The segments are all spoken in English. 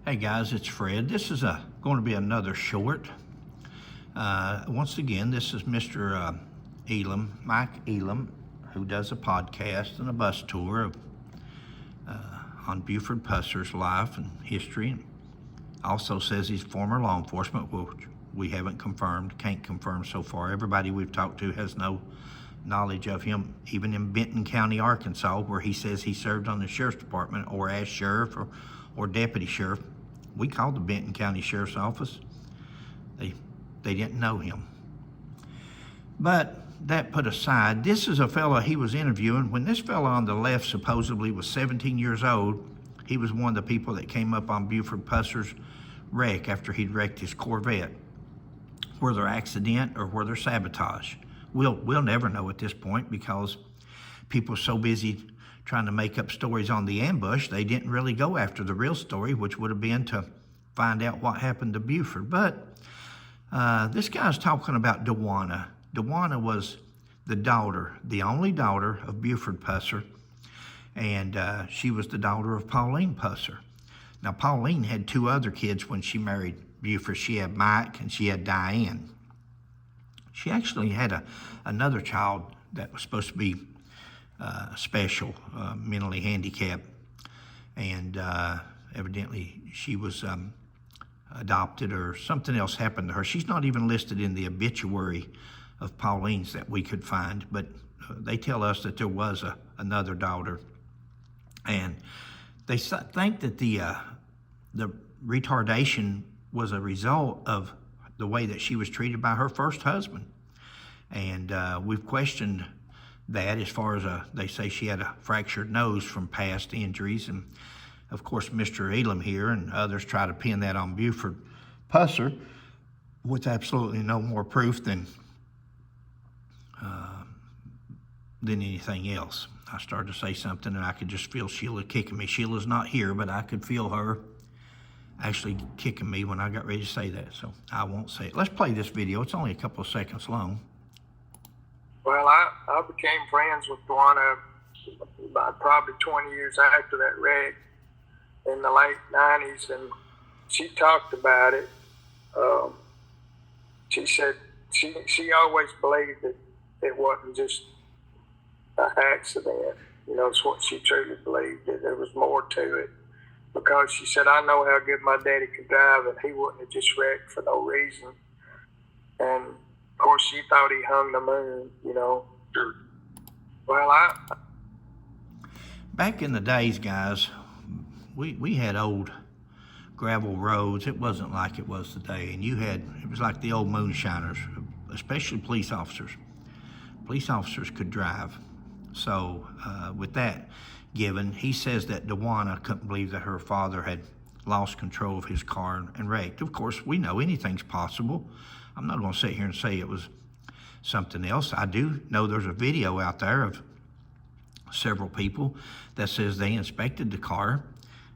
Hey guys, it's Fred. This is going to be another short. Once again, this is Mr. Elim, Mike Elim, who does a podcast and a bus tour on Buford Pusser's life and history. Also says he's former law enforcement, which we haven't confirmed, can't confirm so far. Everybody we've talked to has no knowledge of him, even in Benton County, Arkansas, where he says he served on the sheriff's department or as sheriff or deputy sheriff. We called the Benton County Sheriff's Office. They didn't know him. But that put aside, this is a fellow he was interviewing. When this fellow on the left supposedly was 17 years old, he was one of the people that came up on Buford Pusser's wreck after he'd wrecked his Corvette. Whether accident or whether sabotage. We'll never know at this point because people are so busy trying to make up stories on the ambush, they didn't really go after the real story, which would have been to find out what happened to Buford. But this guy's talking about Dwana. Dwana was the daughter, the only daughter of Buford Pusser, and she was the daughter of Pauline Pusser. Now, Pauline had two other kids when she married Buford. She had Mike and she had Diane. She actually had another child that was supposed to be special, mentally handicapped, and evidently she was adopted or something else happened to her. She's not even listed in the obituary of Pauline's that we could find, but they tell us that there was another daughter, and they think that the retardation was a result of the way that she was treated by her first husband, and we've questioned that as far as they say she had a fractured nose from past injuries. And of course, Mr. Elim here and others try to pin that on Buford Pusser with absolutely no more proof than anything else. I started to say something and I could just feel Sheila kicking me. Sheila's not here, but I could feel her actually kicking me when I got ready to say that, so I won't say it. Let's play this video. It's only a couple of seconds long. Well, I became friends with Dwana about probably 20 years after that wreck in the late 90s, and she talked about it. She said she always believed that it wasn't just an accident. You know, it's what she truly believed, that there was more to it. Because she said, I know how good my daddy could drive, and he wouldn't have just wrecked for no reason. And of course, she thought he hung the moon, you know. Well, back in the days, guys, we had old gravel roads. It wasn't like it was today. And it was like the old moonshiners, especially police officers. Police officers could drive. So with that given, he says that Dwana couldn't believe that her father had lost control of his car and wrecked. Of course, we know anything's possible. I'm not going to sit here and say it was something else. I do know there's a video out there of several people that says they inspected the car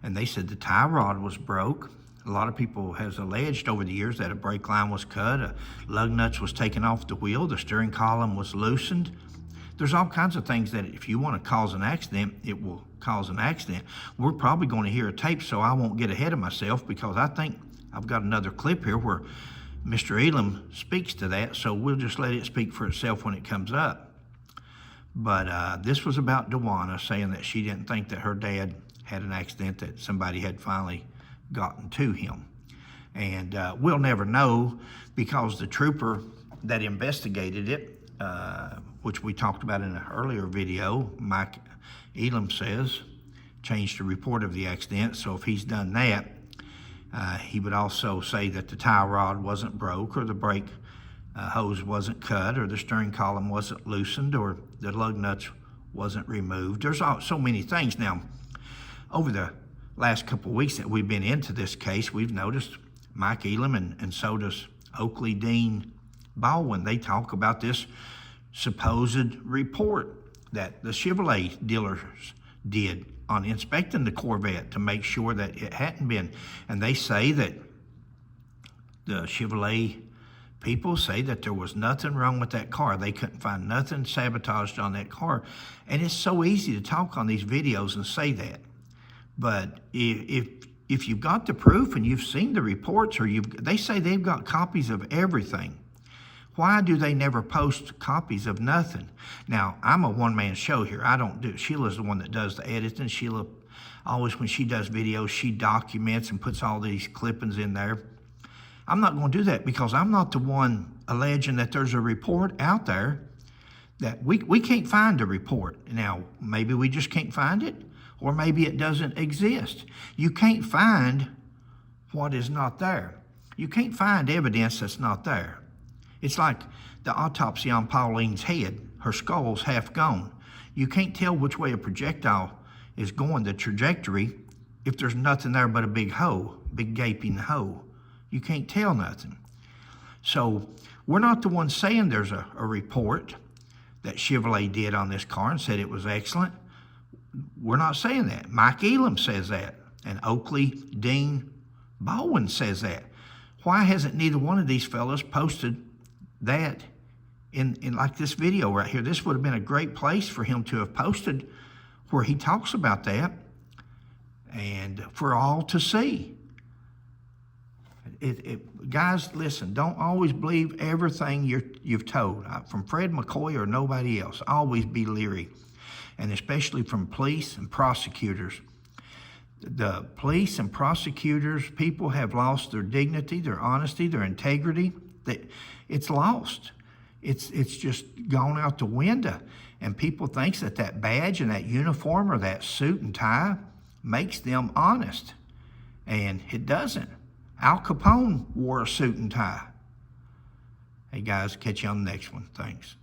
and they said the tie rod was broke. A lot of people has alleged over the years that a brake line was cut, a lug nuts was taken off the wheel, the steering column was loosened. There's all kinds of things that if you want to cause an accident, it will cause an accident. We're probably going to hear a tape, so I won't get ahead of myself because I think I've got another clip here where Mr. Elim speaks to that, so we'll just let it speak for itself when it comes up. But this was about Dwana saying that she didn't think that her dad had an accident, that somebody had finally gotten to him. And we'll never know because the trooper that investigated it, which we talked about in an earlier video, Mike Elim says, changed the report of the accident. So if he's done that, he would also say that the tie rod wasn't broke or the brake hose wasn't cut or the steering column wasn't loosened or the lug nuts wasn't removed. There's so many things. Now, over the last couple of weeks that we've been into this case, we've noticed Mike Elim and so does Oakley Dean Baldwin. They talk about this supposed report that the Chevrolet dealers did on inspecting the Corvette to make sure that it hadn't been. And they say that the Chevrolet people say that there was nothing wrong with that car. They couldn't find nothing sabotaged on that car. And it's so easy to talk on these videos and say that. But if if you've got the proof and you've seen the reports, or they say they've got copies of everything, why do they never post copies of nothing? Now, I'm a one-man show here. I don't do it. Sheila's the one that does the editing. Sheila always, when she does videos, she documents and puts all these clippings in there. I'm not going to do that because I'm not the one alleging that there's a report out there that we can't find a report. Now, maybe we just can't find it, or maybe it doesn't exist. You can't find what is not there. You can't find evidence that's not there. It's like the autopsy on Pauline's head. Her skull's half gone. You can't tell which way a projectile is going, the trajectory, if there's nothing there but a big hole, big gaping hole. You can't tell nothing. So we're not the ones saying there's a report that Chevrolet did on this car and said it was excellent. We're not saying that. Mike Elim says that. And Oakley Dean Baldwin says that. Why hasn't neither one of these fellas posted that in like this video right here? This would have been a great place for him to have posted where he talks about that and for all to see. Guys, listen, don't always believe everything you've told from Fred McCoy or nobody else. Always be leery, and especially from police and prosecutors. The police and prosecutors, people have lost their dignity, their honesty, their integrity. It's lost. It's just gone out the window. And people think that badge and that uniform or that suit and tie makes them honest. And it doesn't. Al Capone wore a suit and tie. Hey guys, catch you on the next one. Thanks.